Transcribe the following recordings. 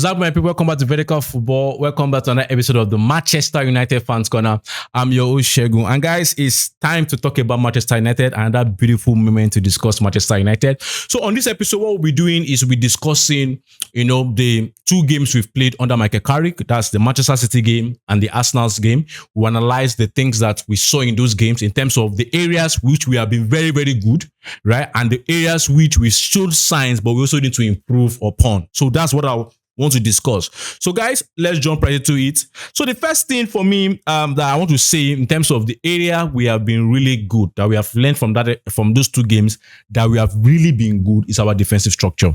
What's up, my people? Welcome back to Vertical Football. Welcome back to another episode of the Manchester United Fans Corner. I'm your host, Shegun. And guys, it's time to talk about Manchester United and that beautiful moment to discuss Manchester United. So on this episode, what we'll be doing is we'll be discussing, the two games we've played under Michael Carrick. That's the Manchester City game and the Arsenal's game. We'll analyze the things that we saw in those games in terms of the areas which we have been very, very good, right? And the areas which we showed signs, but we also need to improve upon. So that's what I want to discuss. So guys, let's jump right into it. So the first thing for me that I want to say in terms of the area we have been really good, that we have learned from those two games, that we have really been good, is our defensive structure.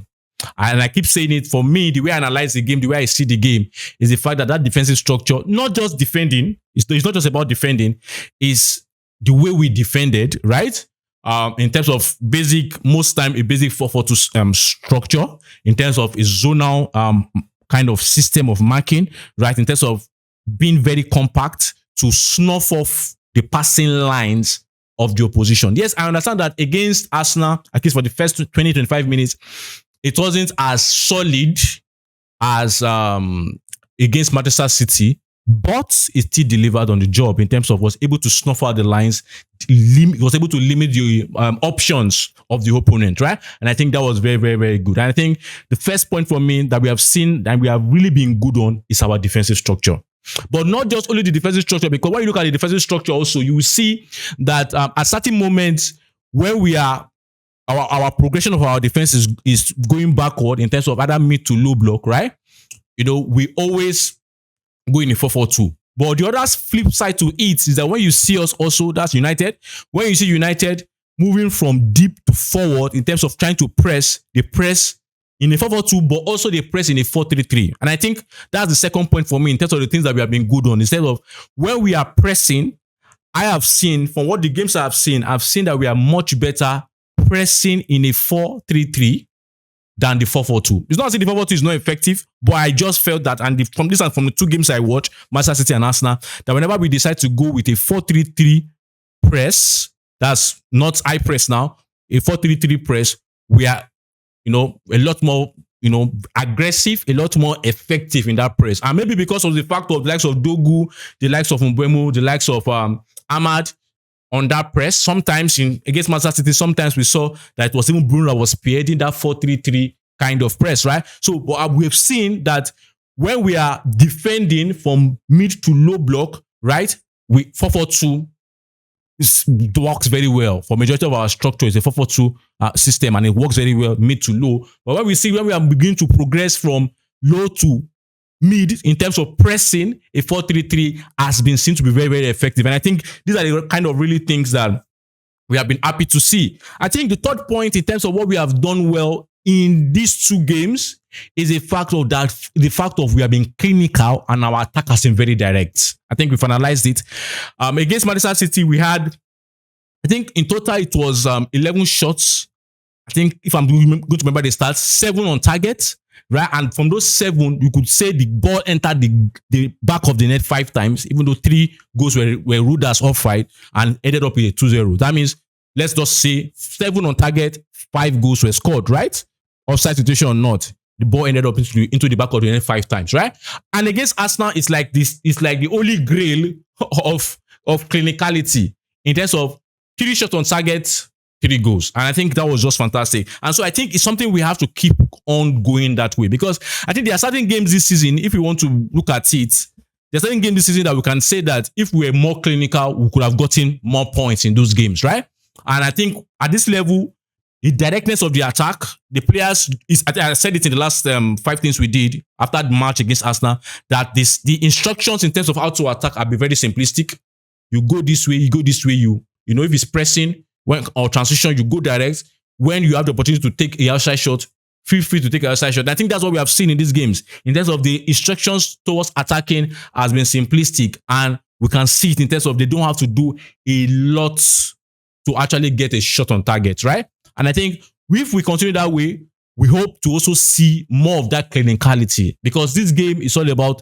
And I keep saying it, for me, the way I analyze the game, the way I see the game, is the fact that defensive structure, not just defending, it's not just about defending, is the way we defended, right? In terms of most time a basic 4-4-2 structure, in terms of a zonal kind of system of marking, right? In terms of being very compact to snuff off the passing lines of the opposition. Yes, I understand that against Arsenal, at least for the first 20-25 minutes, it wasn't as solid as against Manchester City, but it still delivered on the job in terms of was able to snuff out the lines, was able to limit the options of the opponent, right? And I think that was very, very, very good. And I think the first point for me that we have seen and we have really been good on is our defensive structure. But not just only the defensive structure, because when you look at the defensive structure also, you will see that at certain moments when we are our progression of our defense is going backward in terms of either mid to low block, right? We always go in a 4-4-2. But the other flip side to it is that when you see us also, that's United, when you see United moving from deep to forward in terms of trying to press, they press in a 4-4-2, but also they press in a 4-3-3. And I think that's the second point for me in terms of the things that we have been good on. Instead of when we are pressing, I have seen, from what the games I've seen that we are much better pressing in a 4-3-3 than the 4-4-2. It's not as if the 4-4-2 is not effective, but I just felt that, and from the two games I watched, Manchester City and Arsenal, that whenever we decide to go with a 4-3-3 press, that's not high press now, a 4-3-3 press, we are, a lot more, aggressive, a lot more effective in that press. And maybe because of the fact of the likes of Dogu, the likes of Mbeumo, the likes of Ahmad, on that press, sometimes against Manchester City, sometimes we saw that it was even Bruno that was spearheading that 4-3-3 kind of press, right? So we have seen that when we are defending from mid to low block, right, 4-4-2 works very well. For majority of our structure, it's a 4-4-2 system, and it works very well mid to low. But when we are beginning to progress from low to mid in terms of pressing, a 4-3-3 has been seen to be very, very effective. And I think these are the kind of really things that we have been happy to see. I think the third point in terms of what we have done well in these two games is the fact of we have been clinical and our attack has been very direct. I think we've analyzed it. Against Manchester City, we had, I think in total it was 11 shots. I think if I'm going to remember the stats, 7 on target. Right, and from those 7, you could say the ball entered the back of the net 5 times, even though 3 goals were ruled as offside and ended up with a 2-0. That means, let's just say 7 on target, 5 goals were scored, right? Offside situation or not, the ball ended up into the back of the net 5 times, right? And against Arsenal, it's like this. It's like the holy grail of clinicality in terms of 3 shots on target, 3 goals. And I think that was just fantastic. And so I think it's something we have to keep on going that way, because I think there are certain games this season, if we want to look at it, there are certain games this season that we can say that if we were more clinical, we could have gotten more points in those games, right? And I think at this level, the directness of the attack, the players, I said it in the last 5 things we did after the match against Arsenal, that the instructions in terms of how to attack are very simplistic. You go this way, if it's pressing, or transition, you go direct. When you have the opportunity to take a outside shot, feel free to take an outside shot. I think that's what we have seen in these games. In terms of the instructions towards attacking has been simplistic, and we can see it in terms of they don't have to do a lot to actually get a shot on target, right? And I think if we continue that way, we hope to also see more of that clinicality, because this game is all about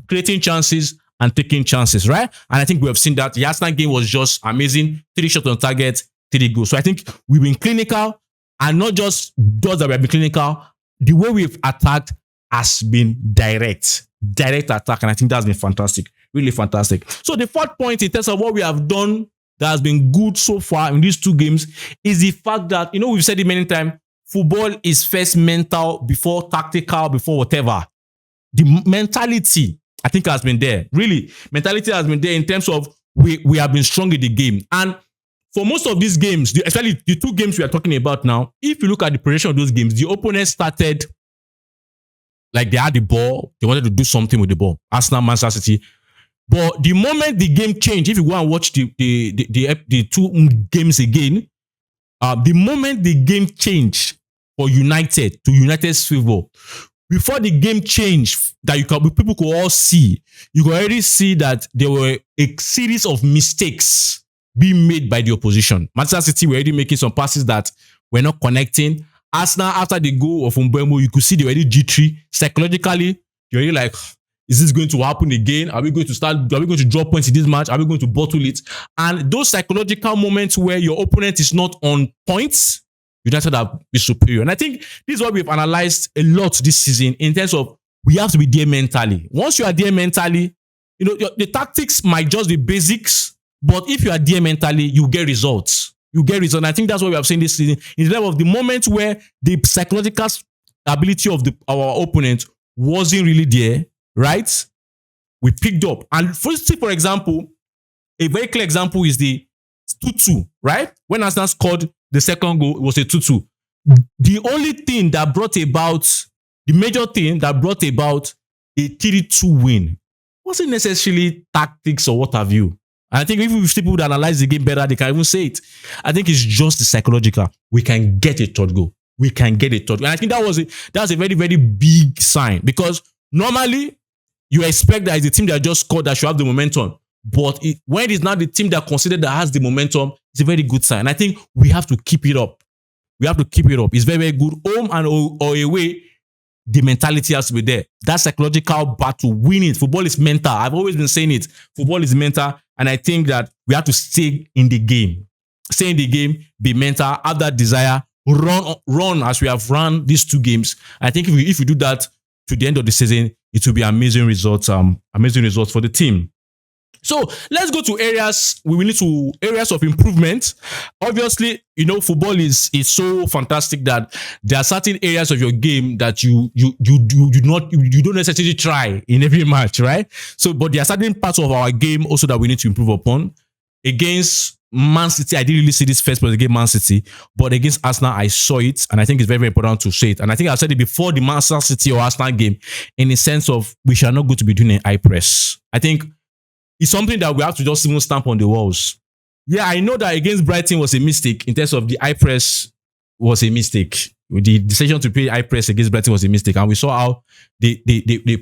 creating chances and taking chances, right? And I think we have seen that. The Arsenal game was just amazing. 3 shots on target, 3 goals. So I think we've been clinical, and not just those that we have been clinical. The way we've attacked has been direct attack, and I think that's been fantastic, really fantastic. So the fourth point in terms of what we have done that has been good so far in these 2 games is the fact that, we've said it many times, football is first mental before tactical, before whatever. The mentality, I think, has been there. Really, mentality has been there in terms of we have been strong in the game. And for most of these games, especially the 2 games we are talking about now, if you look at the progression of those games, the opponents started like they had the ball, they wanted to do something with the ball. Arsenal, Manchester City. But the moment the game changed, if you go and watch the 2 games again, the moment the game changed for United to United's favor, before the game changed, that people could all see, you could already see that there were a series of mistakes being made by the opposition. Manchester City were already making some passes that were not connecting. Arsenal, after the goal of Mbeumo, you could see they were already jittery. Psychologically, you're already like, is this going to happen again? Are we going to drop points in this match? Are we going to bottle it? And those psychological moments where your opponent is not on points, United have been superior. And I think this is what we've analyzed a lot this season in terms of we have to be there mentally. Once you are there mentally, the tactics might just be basics, but if you are there mentally, you get results. And I think that's what we have seen this season. In terms of the moment where the psychological ability of our opponent wasn't really there, right? We picked up. And for example, a very clear example is the 2-2, right? When Arsenal scored the second goal, it was a 2-2. The only thing that brought about, the major thing that brought about a 3-2 win wasn't necessarily tactics or what have you. And I think if we see people that analyze the game better, they can even say it. I think it's just the psychological. We can get a third goal. And I think that's a very, very big sign, because normally you expect that it's the team that just scored that should have the momentum. But when it's not the team that considered that has the momentum, it's a very good sign. And I think we have to keep it up. It's very, very good. Home and or away, the mentality has to be there. That psychological battle, winning. Football is mental. I've always been saying it. Football is mental. And I think that we have to stay in the game. Stay in the game, be mental, have that desire, run as we have run these 2 games. I think if we do that to the end of the season, it will be amazing results for the team. So let's go to areas of improvement. Obviously, football is so fantastic that there are certain areas of your game that you don't necessarily try in every match, right? So, but there are certain parts of our game also that we need to improve upon. Against Man City, I didn't really see this first place against Man City, but against Arsenal, I saw it, and I think it's very, very important to say it. And I think I've said it before the Manchester City or Arsenal game, in the sense of we shall not go to be doing an high press. I think it's something that we have to just even stamp on the walls. Yeah, I know that against Brighton was a mistake in terms of the high press was a mistake. The decision to play high press against Brighton was a mistake, and we saw how they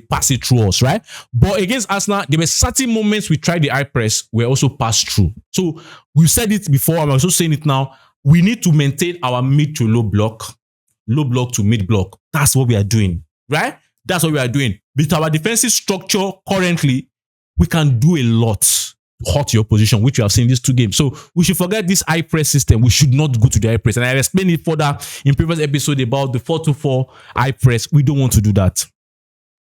pass it through us, right? But against Arsenal, there were certain moments we tried the high press were also passed through. So we've said it before, I'm also saying it now. We need to maintain our mid to low block to mid block. That's what we are doing, right? That's what we are doing. With our defensive structure currently, we can do a lot to hurt your position, which we have seen in these 2 games. So we should forget this high press system. We should not go to the high press. And I explained it further in previous episode about the 4-2-4 high press. We don't want to do that.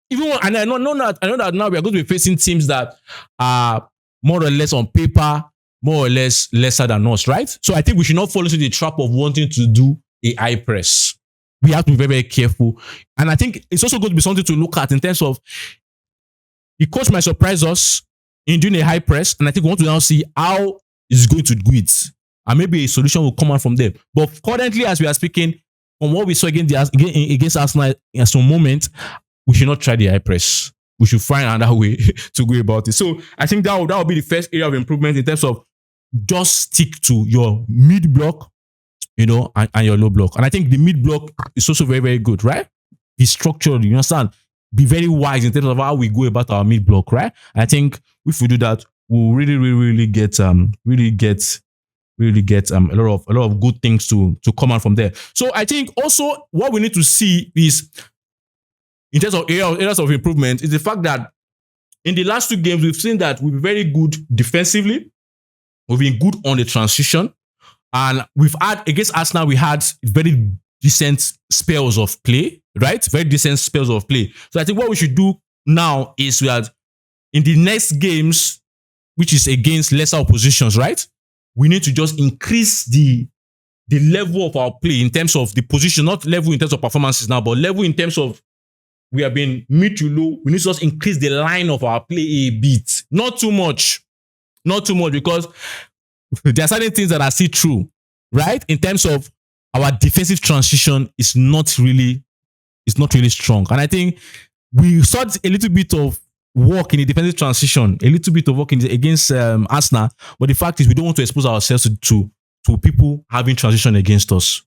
And I know that now we are going to be facing teams that are more or less on paper, more or less lesser than us, right? So I think we should not fall into the trap of wanting to do a high press. We have to be very, very careful. And I think it's also going to be something to look at in terms of the coach might surprise us in doing a high press, and I think we want to now see how it's going to do it. And maybe a solution will come out from there. But currently, as we are speaking, from what we saw against Arsenal in some moment, we should not try the high press. We should find another way to go about it. So I think that will be the first area of improvement in terms of just stick to your mid block, and your low block. And I think the mid block is also very, very good, right? Be structured, you understand? Be very wise in terms of how we go about our mid block, right? I think if we do that, we'll really get a lot of good things to come out from there. So I think also what we need to see is, in terms of areas of improvement, is the fact that in the last 2 games we've seen that we've been very good defensively, we've been good on the transition, and we've had against Arsenal we had very decent spells of play. right? Very decent spells of play. So I think what we should do now is we are in the next games, which is against lesser oppositions, right? We need to just increase the level of our play in terms of the position, not level in terms of performances now, but level in terms of we have been mid to low. We need to just increase the line of our play a bit. Not too much. Not too much, because there are certain things that are still true, right? In terms of our defensive transition is not really strong. And I think we saw a little bit of work in the defensive transition, a little bit of work against Arsenal. But the fact is, we don't want to expose ourselves to people having transition against us.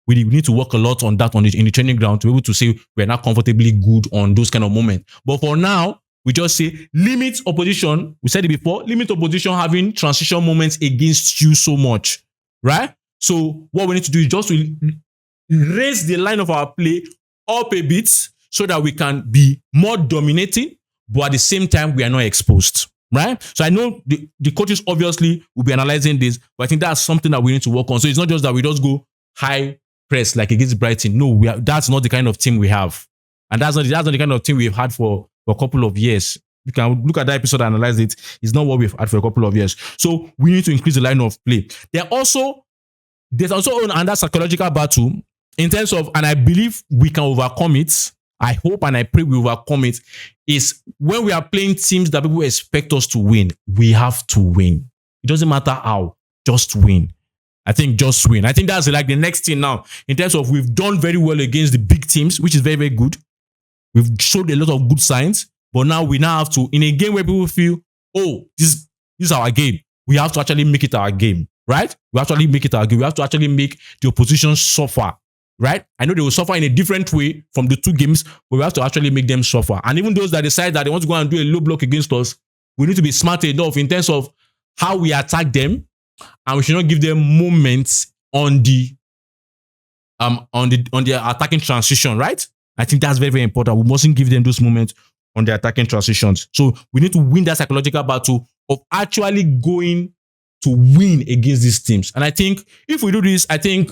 We need to work a lot on that in the training ground to be able to say we're not comfortably good on those kind of moments. But for now, we just say limit opposition. We said it before, limit opposition having transition moments against you so much, right? So what we need to do is just to raise the line of our play up a bit so that we can be more dominating, but at the same time, we are not exposed, right? So I know the coaches obviously will be analyzing this, but I think that's something that we need to work on. So it's not just that we just go high press like against Brighton. No, that's not the kind of team we have. And that's not the kind of team we've had for a couple of years. You can look at that episode and analyze it. It's not what we've had for a couple of years. So we need to increase the line of play. There's also another psychological battle in terms of, and I believe we can overcome it. I hope and I pray we overcome it, is when we are playing teams that people expect us to win, we have to win. It doesn't matter how, just win. I think just win. I think that's like the next thing now in terms of we've done very well against the big teams, which is very, very good. We've showed a lot of good signs, but now we have to, in a game where people feel, oh, this is our game, we have to actually make it our game, right? We have to actually make it our game. We have to actually make the opposition suffer, right? I know they will suffer in a different way from the two games, but we have to actually make them suffer. And even those that decide that they want to go and do a low block against us, we need to be smart enough in terms of how we attack them, and we should not give them moments on the attacking transition, right? I think that's very, very important. We mustn't give them those moments on the attacking transitions. So we need to win that psychological battle of actually going to win against these teams. And I think if we do this, I think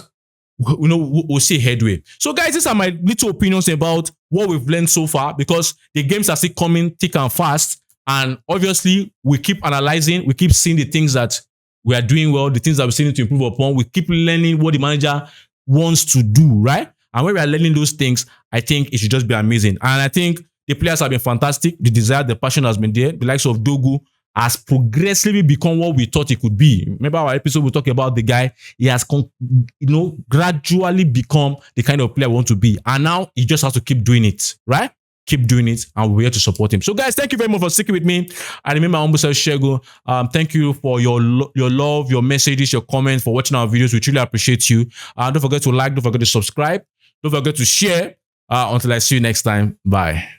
we'll see headway. So guys, these are my little opinions about what we've learned so far, because the games are still coming thick and fast. And obviously, we keep analyzing, we keep seeing the things that we are doing well, the things that we still need to improve upon. We keep learning what the manager wants to do, right? And when we are learning those things, I think it should just be amazing. And I think the players have been fantastic. The desire, the passion has been there. The likes of Dogu has progressively become what we thought he could be. Remember our episode we talked about the guy? He has, gradually become the kind of player we want to be. And now he just has to keep doing it, right? Keep doing it, and we're here to support him. So guys, thank you very much for sticking with me. I remember humble self Shego. Thank you for your love, your messages, your comments, for watching our videos. We truly appreciate you. Don't forget to like, don't forget to subscribe, don't forget to share. Until I see you next time. Bye.